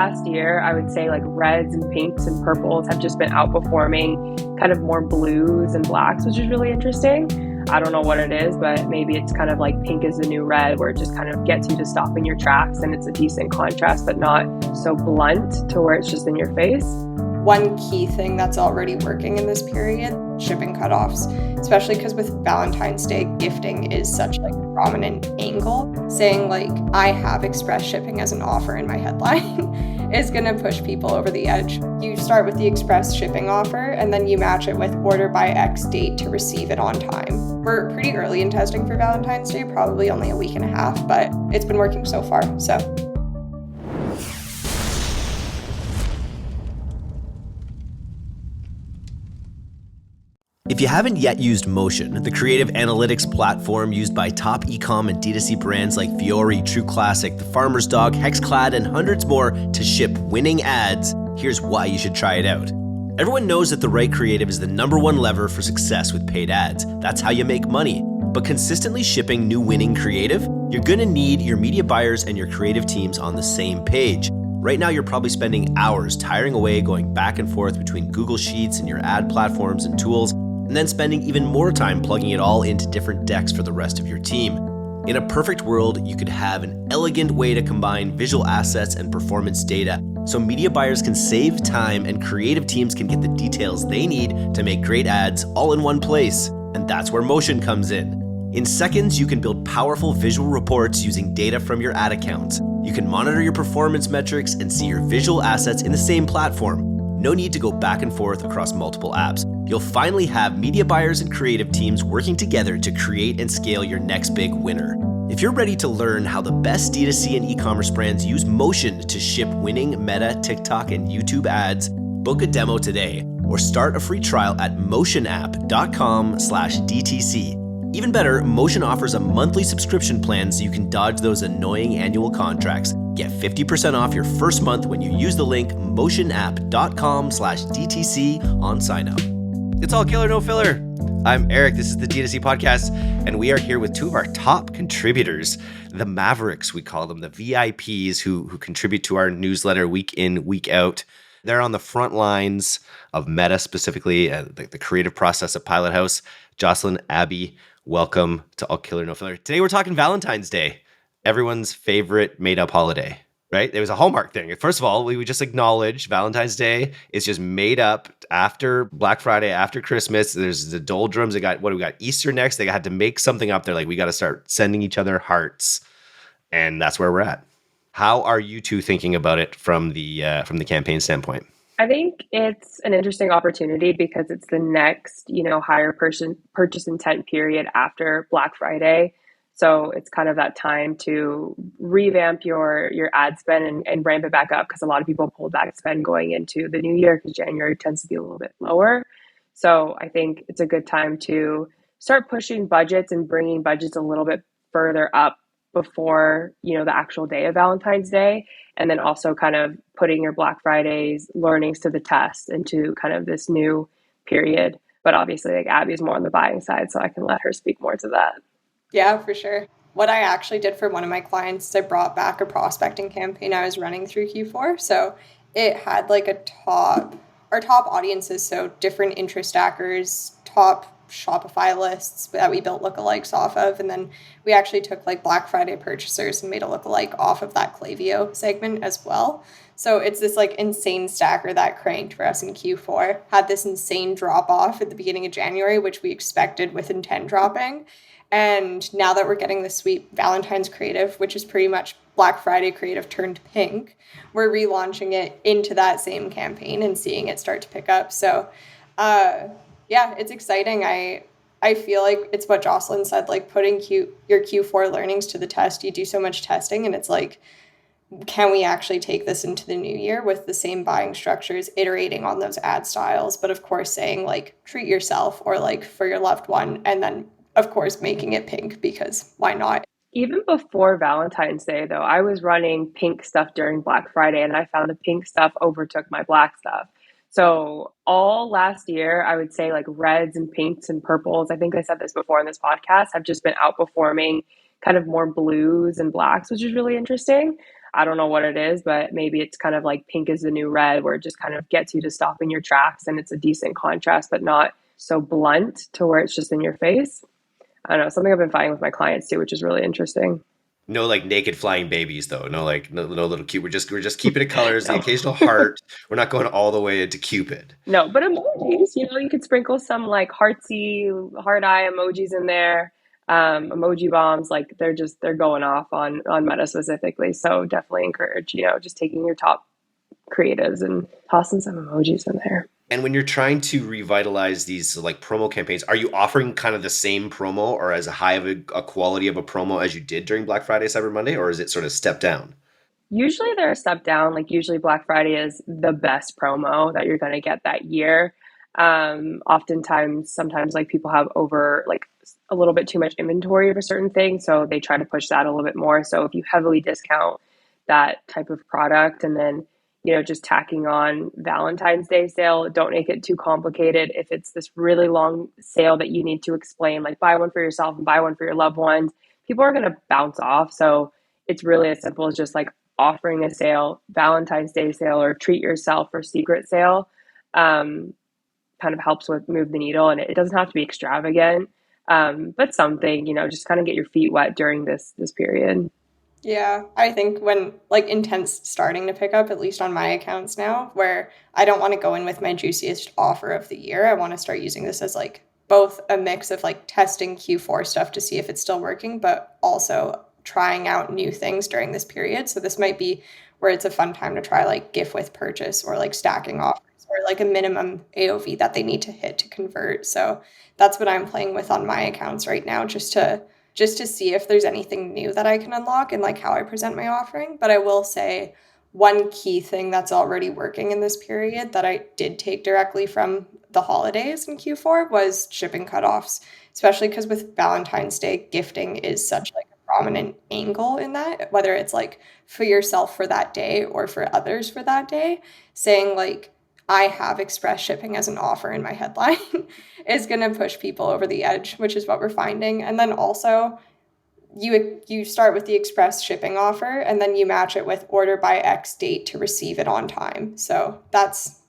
last year, I would say like reds and pinks and purples have just been outperforming kind of more blues and blacks, which is really interesting. I don't know what it is, but maybe it's kind of like pink is the new red, where it just kind of gets you to stop in your tracks and it's a decent contrast, but not so blunt to where it's just in your face. One key thing that's already working in this period, shipping cutoffs, especially because with Valentine's Day, gifting is such like a prominent angle. Saying like, I have express shipping as an offer in my headline is gonna push people over the edge. You start with the express shipping offer and then you match it with order by X date to receive it on time. We're pretty early in testing for Valentine's Day, probably only a week and a half, but it's been working so far, so. If you haven't yet used Motion, the creative analytics platform used by top e-com and D2C brands like Fiore, True Classic, The Farmer's Dog, Hexclad, and hundreds more to ship winning ads, here's why you should try it out. Everyone knows that the right creative is the number one lever for success with paid ads. That's how you make money. But consistently shipping new winning creative, you're gonna need your media buyers and your creative teams on the same page. Right now, you're probably spending hours tiring away going back and forth between Google Sheets and your ad platforms and tools, and then spending even more time plugging it all into different decks for the rest of your team. In a perfect world, you could have an elegant way to combine visual assets and performance data so media buyers can save time and creative teams can get the details they need to make great ads all in one place. And that's where Motion comes in. In seconds, you can build powerful visual reports using data from your ad accounts. You can monitor your performance metrics and see your visual assets in the same platform. No need to go back and forth across multiple apps. You'll finally have media buyers and creative teams working together to create and scale your next big winner. If you're ready to learn how the best D2C and e-commerce brands use Motion to ship winning Meta, TikTok, and YouTube ads, book a demo today or start a free trial at motionapp.com/DTC. Even better, Motion offers a monthly subscription plan so you can dodge those annoying annual contracts. Get 50% off your first month when you use the link motionapp.com/DTC on sign up. It's all killer, no filler. I'm Eric, this is the D2C podcast, and we are here with two of our top contributors, the Mavericks, we call them, the VIPs who contribute to our newsletter week in, week out. They're on the front lines of Meta, specifically the creative process at Pilothouse. Jocelyn, Abby, welcome to All Killer No Filler. Today we're talking Valentine's Day, everyone's favorite made-up holiday, right? It was a Hallmark thing. First of all, we would just acknowledge Valentine's Day is just made up after Black Friday, after Christmas. There's the doldrums. We got Easter next. They had to make something up. They're like, we got to start sending each other hearts, and that's where we're at. How are you two thinking about it from the campaign standpoint? I think it's an interesting opportunity because it's the next, higher purchase intent period after Black Friday. So it's kind of that time to revamp your ad spend and ramp it back up, because a lot of people pulled back spend going into the new year because January tends to be a little bit lower. So I think it's a good time to start pushing budgets and bringing budgets a little bit further up before, the actual day of Valentine's Day. And then also kind of putting your Black Friday's learnings to the test into kind of this new period. But obviously, like, Abby's more on the buying side, so I can let her speak more to that. Yeah, for sure. What I actually did for one of my clients is I brought back a prospecting campaign I was running through Q4. So it had like our top audiences, so different interest stackers, top Shopify lists that we built lookalikes off of. And then we actually took like Black Friday purchasers and made a lookalike off of that Klaviyo segment as well. So it's this like insane stacker that cranked for us in Q4, had this insane drop off at the beginning of January, which we expected with intent dropping. And now that we're getting the sweet Valentine's creative, which is pretty much Black Friday creative turned pink, we're relaunching it into that same campaign and seeing it start to pick up. So, yeah, it's exciting. I feel like it's what Jocelyn said, like putting your Q4 learnings to the test. You do so much testing and it's like, can we actually take this into the new year with the same buying structures, iterating on those ad styles, but of course saying like treat yourself or like for your loved one, and then of course making it pink because why not? Even before Valentine's Day, though, I was running pink stuff during Black Friday, and I found the pink stuff overtook my black stuff. So all last year, I would say like reds and pinks and purples, I think I said this before in this podcast, have just been outperforming kind of more blues and blacks, which is really interesting. I don't know what it is, but maybe it's kind of like pink is the new red, where it just kind of gets you to stop in your tracks, and it's a decent contrast, but not so blunt to where it's just in your face. I don't know, something I've been finding with my clients too, which is really interesting. No, like naked flying babies though. No, like no little cute. We're just keeping it colors, the No. occasional heart. We're not going all the way into Cupid. No, but emojis, you could sprinkle some like heartsy, heart eye emojis in there. Emoji bombs, like they're going off on Meta specifically. So definitely encourage, just taking your top creatives and tossing some emojis in there. And when you're trying to revitalize these like promo campaigns, are you offering kind of the same promo or as high of a quality of a promo as you did during Black Friday, Cyber Monday, or is it sort of stepped down? Usually they're a step down. Like usually Black Friday is the best promo that you're going to get that year. Oftentimes, sometimes like people have over like a little bit too much inventory of a certain thing. So they try to push that a little bit more. So if you heavily discount that type of product and then, just tacking on Valentine's Day sale, don't make it too complicated. If it's this really long sale that you need to explain, like buy one for yourself and buy one for your loved ones, people are going to bounce off. So it's really as simple as just like offering a sale, Valentine's Day sale, or treat yourself or secret sale. Kind of helps with move the needle, and it doesn't have to be extravagant, but something, just kind of get your feet wet during this period. Yeah, I think when like intent's starting to pick up, at least on my accounts now, where I don't want to go in with my juiciest offer of the year. I want to start using this as like both a mix of like testing Q4 stuff to see if it's still working, but also trying out new things during this period. So this might be where it's a fun time to try like gift with purchase or like stacking offers or like a minimum AOV that they need to hit to convert. So that's what I'm playing with on my accounts right now, just to see if there's anything new that I can unlock and like how I present my offering. But I will say one key thing that's already working in this period that I did take directly from the holidays in Q4 was shipping cutoffs, especially because with Valentine's Day, gifting is such like a prominent angle in that, whether it's like for yourself for that day or for others for that day, saying like, I have express shipping as an offer in my headline is going to push people over the edge, which is what we're finding. And then also you start with the express shipping offer and then you match it with order by X date to receive it on time. So that's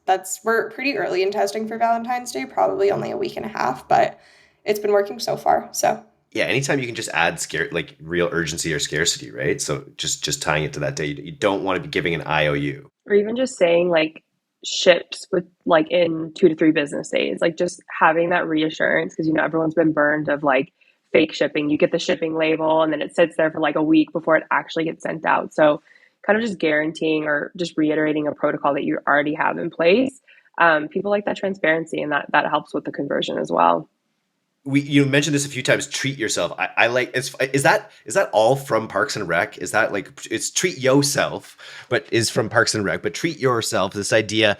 we're pretty early in testing for Valentine's Day, probably only a week and a half, but it's been working so far. So Yeah, anytime you can just add like real urgency or scarcity, right? So just tying it to that day. You don't want to be giving an IOU. Or even just saying like ships with like in 2 to 3 business days, like just having that reassurance, because everyone's been burned of like fake shipping. You get the shipping label and then it sits there for like a week before it actually gets sent out. So kind of just guaranteeing or just reiterating a protocol that you already have in place. People like that transparency, and that helps with the conversion as well. You mentioned this a few times. Treat yourself. I like. Is that all from Parks and Rec? Is that like it's treat yourself, but is from Parks and Rec? But treat yourself. This idea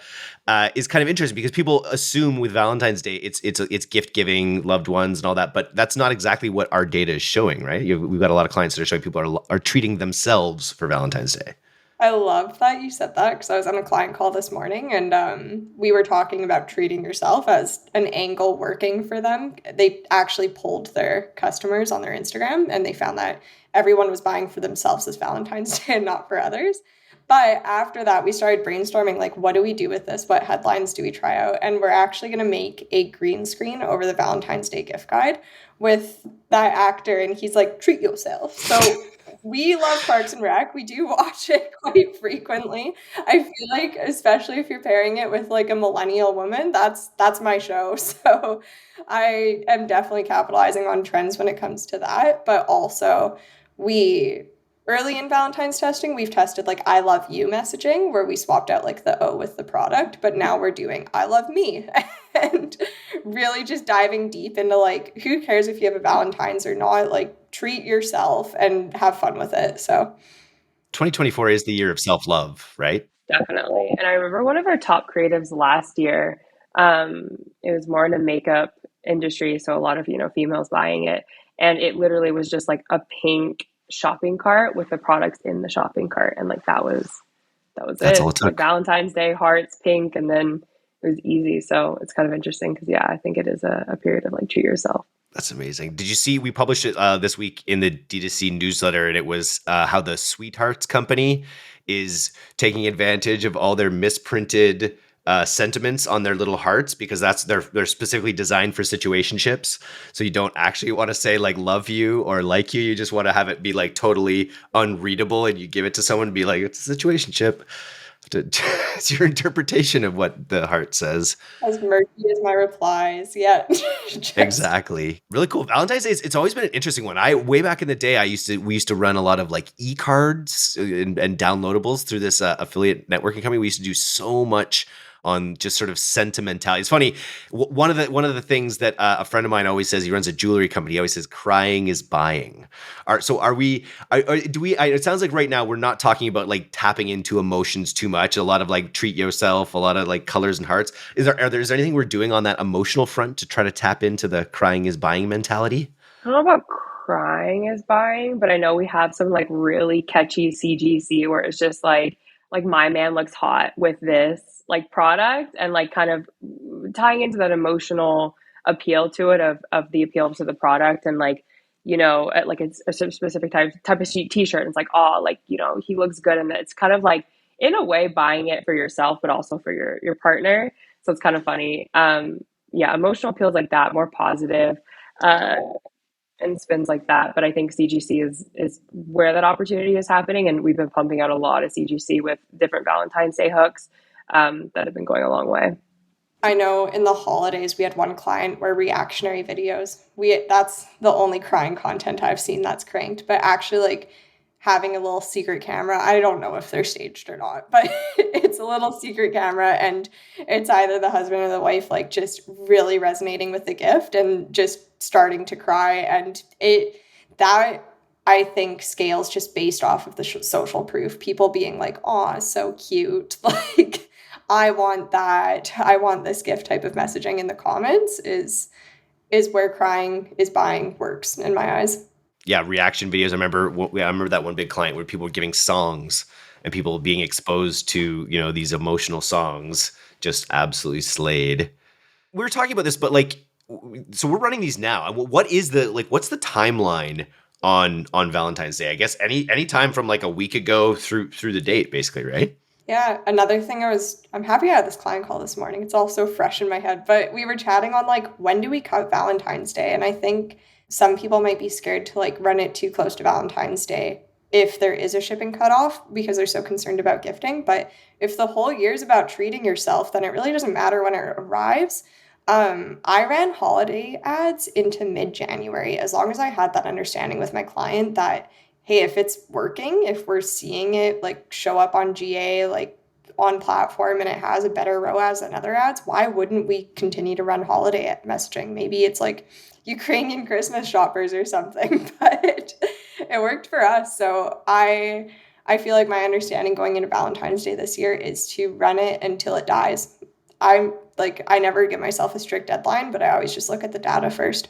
is kind of interesting because people assume with Valentine's Day it's gift giving, loved ones, and all that. But that's not exactly what our data is showing, right? We've got a lot of clients that are showing people are treating themselves for Valentine's Day. I love that you said that because I was on a client call this morning and we were talking about treating yourself as an angle working for them. They actually polled their customers on their Instagram and they found that everyone was buying for themselves this Valentine's Day and not for others. But after that, we started brainstorming, like, what do we do with this? What headlines do we try out? And we're actually going to make a green screen over the Valentine's Day gift guide with that actor. And he's like, treat yourself. So we love Parks and Rec. We do watch it quite frequently. I feel like, especially if you're pairing it with like a millennial woman, that's my show. So I am definitely capitalizing on trends when it comes to that. But also early in Valentine's testing, we've tested like I love you messaging where we swapped out like the O with the product, but now we're doing I love me and really just diving deep into like, who cares if you have a Valentine's or not, like treat yourself and have fun with it. So 2024 is the year of self-love, right? Definitely. And I remember one of our top creatives last year, it was more in the makeup industry. So a lot of, females buying it. And it literally was just like a pink shopping cart with the products in the shopping cart. And like, that's That's it. all it took. Like Valentine's Day, hearts, pink, and then it was easy. So it's kind of interesting because, I think it is a period of like treat yourself. That's amazing. Did you see we published it this week in the D2C newsletter, and it was how the Sweethearts company is taking advantage of all their misprinted sentiments on their little hearts, because they're specifically designed for situationships. So you don't actually want to say like love you or like you. You just want to have it be like totally unreadable, and you give it to someone and be like, it's a situationship. It's your interpretation of what the heart says. As murky as my replies. Yeah. Exactly. Really cool. Valentine's Day, it's always been an interesting one. Way back in the day, we used to run a lot of like e-cards and downloadables through this affiliate networking company. We used to do so much on just sort of sentimentality. It's funny. One of the things that a friend of mine always says, he runs a jewelry company. He always says, "Crying is buying." It sounds like right now we're not talking about like tapping into emotions too much. A lot of like treat yourself, a lot of like colors and hearts. Is there anything we're doing on that emotional front to try to tap into the crying is buying mentality? I don't know about crying is buying, but I know we have some like really catchy CGC where it's just like my man looks hot with this like product, and like kind of tying into that emotional appeal to it of the appeal to the product, and like like it's a specific type of t-shirt, and it's like, oh, like he looks good, and it's kind of like in a way buying it for yourself but also for your partner. So it's kind of funny. Yeah, emotional appeals like that, more positive. Uh, and spins like that. But I think CGC is where that opportunity is happening, and we've been pumping out a lot of CGC with different Valentine's Day hooks that have been going a long way. I know in the holidays we had one client where reactionary videos. That's the only crying content I've seen that's cranked. But actually, like having a little secret camera, I don't know if they're staged or not, but it's a little secret camera, and it's either the husband or the wife like just really resonating with the gift and just starting to cry, and that I think scales just based off of the social proof. People being like, "Aw, so cute," like. I want that. I want this gift type of messaging in the comments is where crying is buying works in my eyes. Yeah, reaction videos. I remember that one big client where people were giving songs and people being exposed to, these emotional songs just absolutely slayed. We were talking about this, but like, so we're running these now. What's the timeline on Valentine's Day? I guess any time from like a week ago through the date, basically, right? Yeah, another thing I'm happy I had this client call this morning. It's all so fresh in my head, but we were chatting on like, when do we cut Valentine's Day? And I think some people might be scared to like run it too close to Valentine's Day if there is a shipping cutoff because they're so concerned about gifting. But if the whole year is about treating yourself, then it really doesn't matter when it arrives. I ran holiday ads into mid-January, as long as I had that understanding with my client that, hey, if it's working, if we're seeing it like show up on GA, like on platform, and it has a better ROAS than other ads, why wouldn't we continue to run holiday messaging? Maybe it's like Ukrainian Christmas shoppers or something, but it worked for us. So I feel like my understanding going into Valentine's Day this year is to run it until it dies. I never give myself a strict deadline, but I always just look at the data first.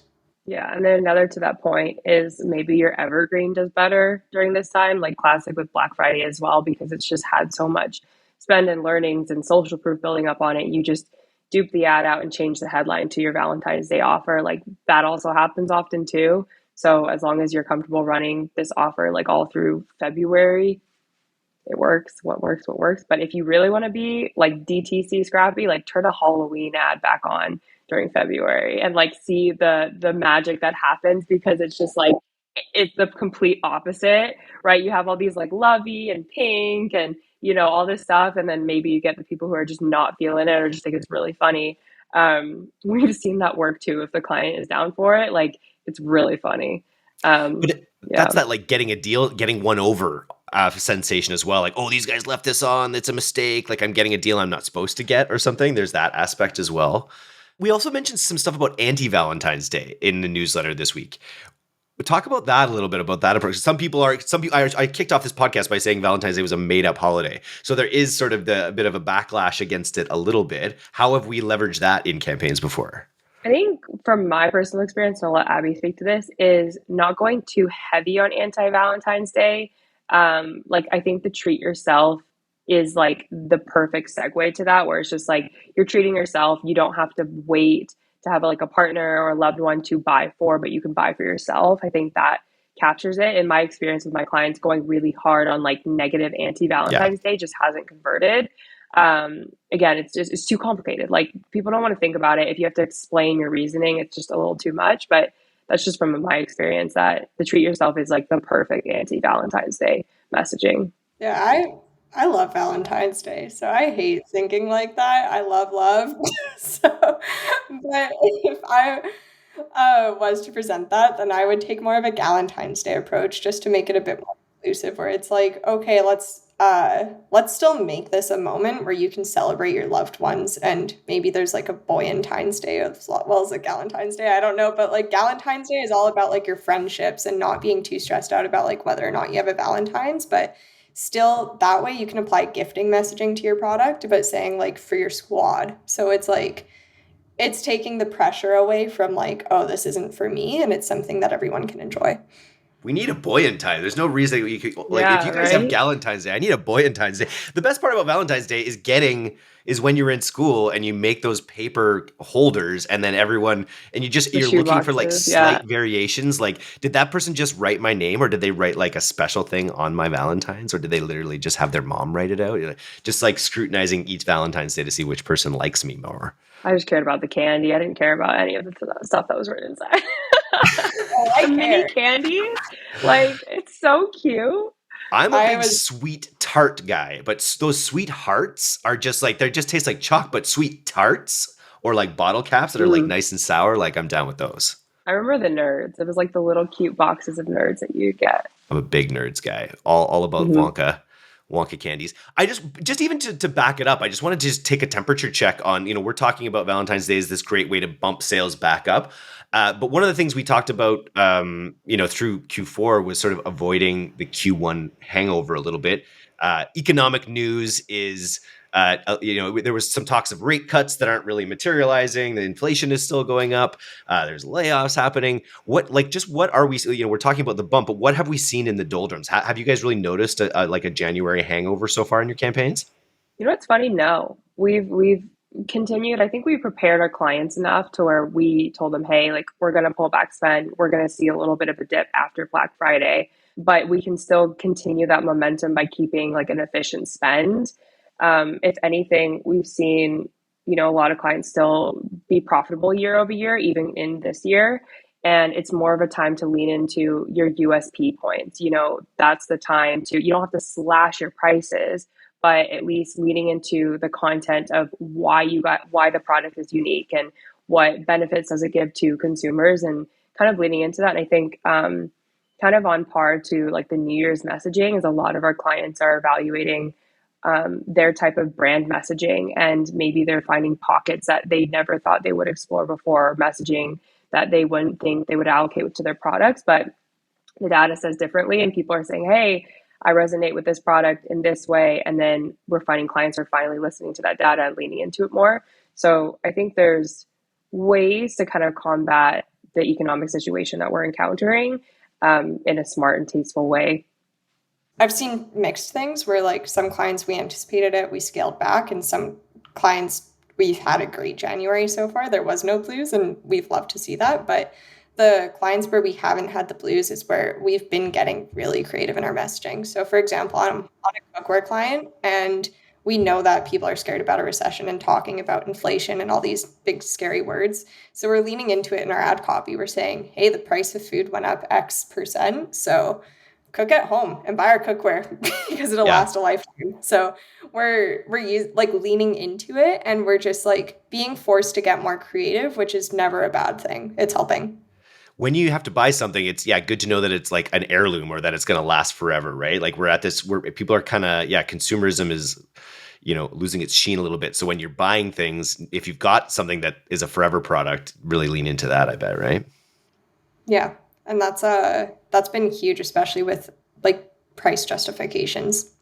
Yeah, and then another to that point is maybe your evergreen does better during this time, like classic with Black Friday as well, because it's just had so much spend and learnings and social proof building up on it. You just dupe the ad out and change the headline to your Valentine's Day offer. Like that also happens often too. So as long as you're comfortable running this offer like all through February, it works. What works. But if you really want to be like DTC scrappy, like turn a Halloween ad back on during February and like see the magic that happens, because it's just like it's the complete opposite, right? You have all these like lovey and pink and all this stuff, and then maybe you get the people who are just not feeling it or just think it's really funny. We've seen that work too. If the client is down for it, like it's really funny. But that's that like getting a deal, getting one over sensation as well. Like, oh, these guys left this on. It's a mistake. Like I'm getting a deal I'm not supposed to get or something. There's that aspect as well. We also mentioned some stuff about anti-Valentine's Day in the newsletter this week. Talk about that a little bit, about that approach. I kicked off this podcast by saying Valentine's Day was a made-up holiday. So there is sort of a bit of a backlash against it a little bit. How have we leveraged that in campaigns before? I think from my personal experience, and I'll let Abby speak to this, is not going too heavy on anti-Valentine's Day. Like I think the treat yourself is like the perfect segue to that, where it's just like you're treating yourself. You don't have to wait to have like a partner or a loved one to buy for, but you can buy for yourself. I think that captures it. In my experience with my clients, going really hard on like negative Yeah. anti-Valentine's Day just hasn't converted. Again, it's too complicated. Like people don't want to think about it. If you have to explain your reasoning, it's just a little too much. But that's just from my experience that the treat yourself is like the perfect anti-Valentine's Day messaging. Yeah, I love Valentine's Day, so I hate thinking like that. I love love. So, but if I was to present that, then I would take more of a Galentine's Day approach just to make it a bit more inclusive, where it's like, okay, let's still make this a moment where you can celebrate your loved ones, and maybe there's like a Boyentine's Day as well as a Galentine's Day. I don't know, but like Galentine's Day is all about like your friendships and not being too stressed out about like whether or not you have a Valentine's, but still that way you can apply gifting messaging to your product, but saying like for your squad. So it's like it's taking the pressure away from like, oh, this isn't for me, and it's something that everyone can enjoy. We need a Boyentine. There's no reason that you could, like, if Yeah, you guys have right. Galentine's Day, I need a Boyentine's Day. The best part about Valentine's Day is when you're in school and you make those paper holders, and then The you're shoe looking for like boxes. Yeah. slight variations. Like, did that person just write my name, or did they write like a special thing on my Valentine's, or did they literally just have their mom write it out? Just like scrutinizing each Valentine's Day to see which person likes me more. I just cared about the candy. I didn't care about any of the stuff that was written inside. Oh, I The mini care. candies, like it's so cute. I'm a I big was sweet tart guy, but those sweet hearts are just like, they just taste like chalk, but sweet tarts or like bottle caps that are like Mm. nice and sour, like I'm down with those. I remember the nerds. It was like the little cute boxes of nerds that you get. I'm a big nerds guy, all about Hmm. Wonka candies. I just even to back it up, I just wanted to just take a temperature check on, we're talking about Valentine's Day is this great way to bump sales back up. But one of the things we talked about, through Q4 was sort of avoiding the Q1 hangover a little bit. Economic news is, there was some talks of rate cuts that aren't really materializing. The inflation is still going up. There's layoffs happening. What are we? We're talking about the bump, but what have we seen in the doldrums? Have you guys really noticed a January hangover so far in your campaigns? You know what's funny? No, we've continued. I think we prepared our clients enough to where we told them, hey, like we're going to pull back spend. We're going to see a little bit of a dip after Black Friday, but we can still continue that momentum by keeping like an efficient spend. If anything, we've seen, a lot of clients still be profitable year over year, even in this year. And it's more of a time to lean into your USP points. That's the time you don't have to slash your prices, but at least leaning into the content of why the product is unique and what benefits does it give to consumers, and kind of leaning into that. And I think kind of on par to like the New Year's messaging is a lot of our clients are evaluating their type of brand messaging, and maybe they're finding pockets that they never thought they would explore before, messaging that they wouldn't think they would allocate to their products, but the data says differently, and people are saying, hey, I resonate with this product in this way. And then we're finding clients are finally listening to that data and leaning into it more. So I think there's ways to kind of combat the economic situation that we're encountering in a smart and tasteful way. I've seen mixed things where like some clients we anticipated it, we scaled back, and some clients we've had a great January so far. There was no blues, and we've loved to see that. But the clients where we haven't had the blues is where we've been getting really creative in our messaging. So for example, I'm on a cookware client, and we know that people are scared about a recession and talking about inflation and all these big scary words. So we're leaning into it in our ad copy. We're saying, hey, the price of food went up X%. So cook at home and buy our cookware because it'll Yeah. last a lifetime. So we're like leaning into it, and we're just like being forced to get more creative, which is never a bad thing. It's helping. When you have to buy something, it's good to know that it's like an heirloom or that it's going to last forever, right? Like we're at this where people are kind of, consumerism is, losing its sheen a little bit. So when you're buying things, if you've got something that is a forever product, really lean into that, I bet, right? Yeah. And that's been huge, especially with like price justifications.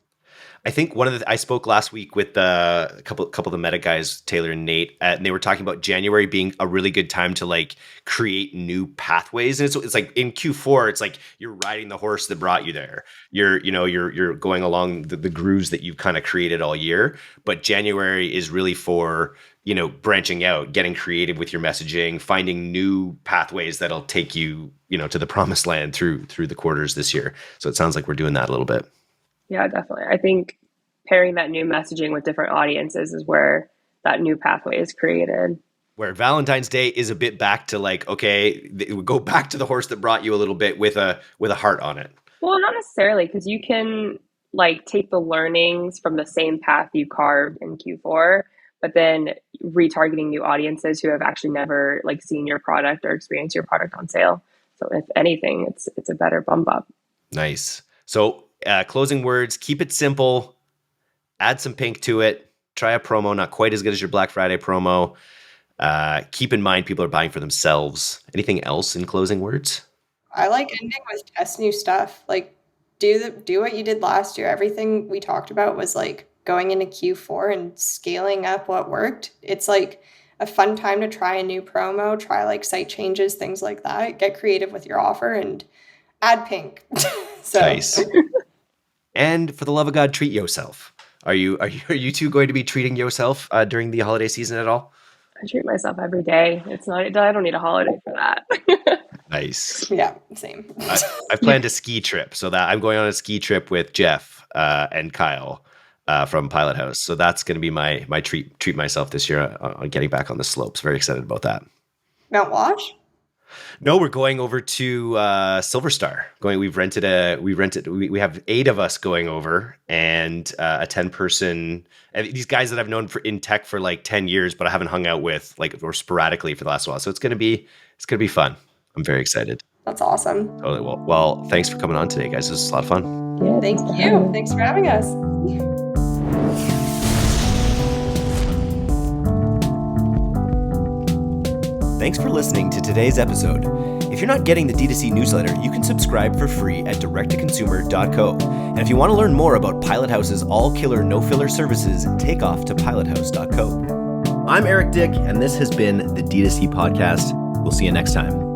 I think I spoke last week with a couple of the Meta guys, Taylor and Nate, and they were talking about January being a really good time to like create new pathways. And it's like in Q4, it's like you're riding the horse that brought you there. You're going along the grooves that you've kind of created all year. But January is really for, branching out, getting creative with your messaging, finding new pathways that'll take you, to the promised land through the quarters this year. So it sounds like we're doing that a little bit. Yeah, definitely. I think pairing that new messaging with different audiences is where that new pathway is created. Where Valentine's Day is a bit back to like, okay, go back to the horse that brought you a little bit with a heart on it. Well, not necessarily, because you can like take the learnings from the same path you carved in Q4, but then retargeting new audiences who have actually never like seen your product or experienced your product on sale. So if anything, it's a better bump up. Nice. So closing words, keep it simple, add some pink to it, try a promo, not quite as good as your Black Friday promo. Keep in mind, people are buying for themselves. Anything else in closing words? I like ending with test new stuff. Like do what you did last year. Everything we talked about was like going into Q4 and scaling up what worked. It's like a fun time to try a new promo, try like site changes, things like that. Get creative with your offer and add pink. So. Nice. And for the love of God, treat yourself. Are you two going to be treating yourself during the holiday season at all? I treat myself every day. I don't need a holiday for that. Nice. Yeah, same. I've planned a ski trip, so that I'm going on a ski trip with Jeff and Kyle from Pilothouse. So that's going to be my treat myself this year on getting back on the slopes. Very excited about that. Mount Wash? No, we're going over to Silver Star. We have 8 of us going over, and a 10-person. And these guys that I've known in tech for like 10 years, but I haven't hung out with or sporadically for the last while. So it's gonna be fun. I'm very excited. That's awesome. Totally. Well, thanks for coming on today, guys. This was a lot of fun. Yeah, thank you. Thanks for having us. Thanks for listening to today's episode. If you're not getting the D2C newsletter, you can subscribe for free at directtoconsumer.co. And if you want to learn more about Pilothouse's all-killer, no-filler services, take off to pilothouse.co. I'm Eric Dyck, and this has been the D2C Podcast. We'll see you next time.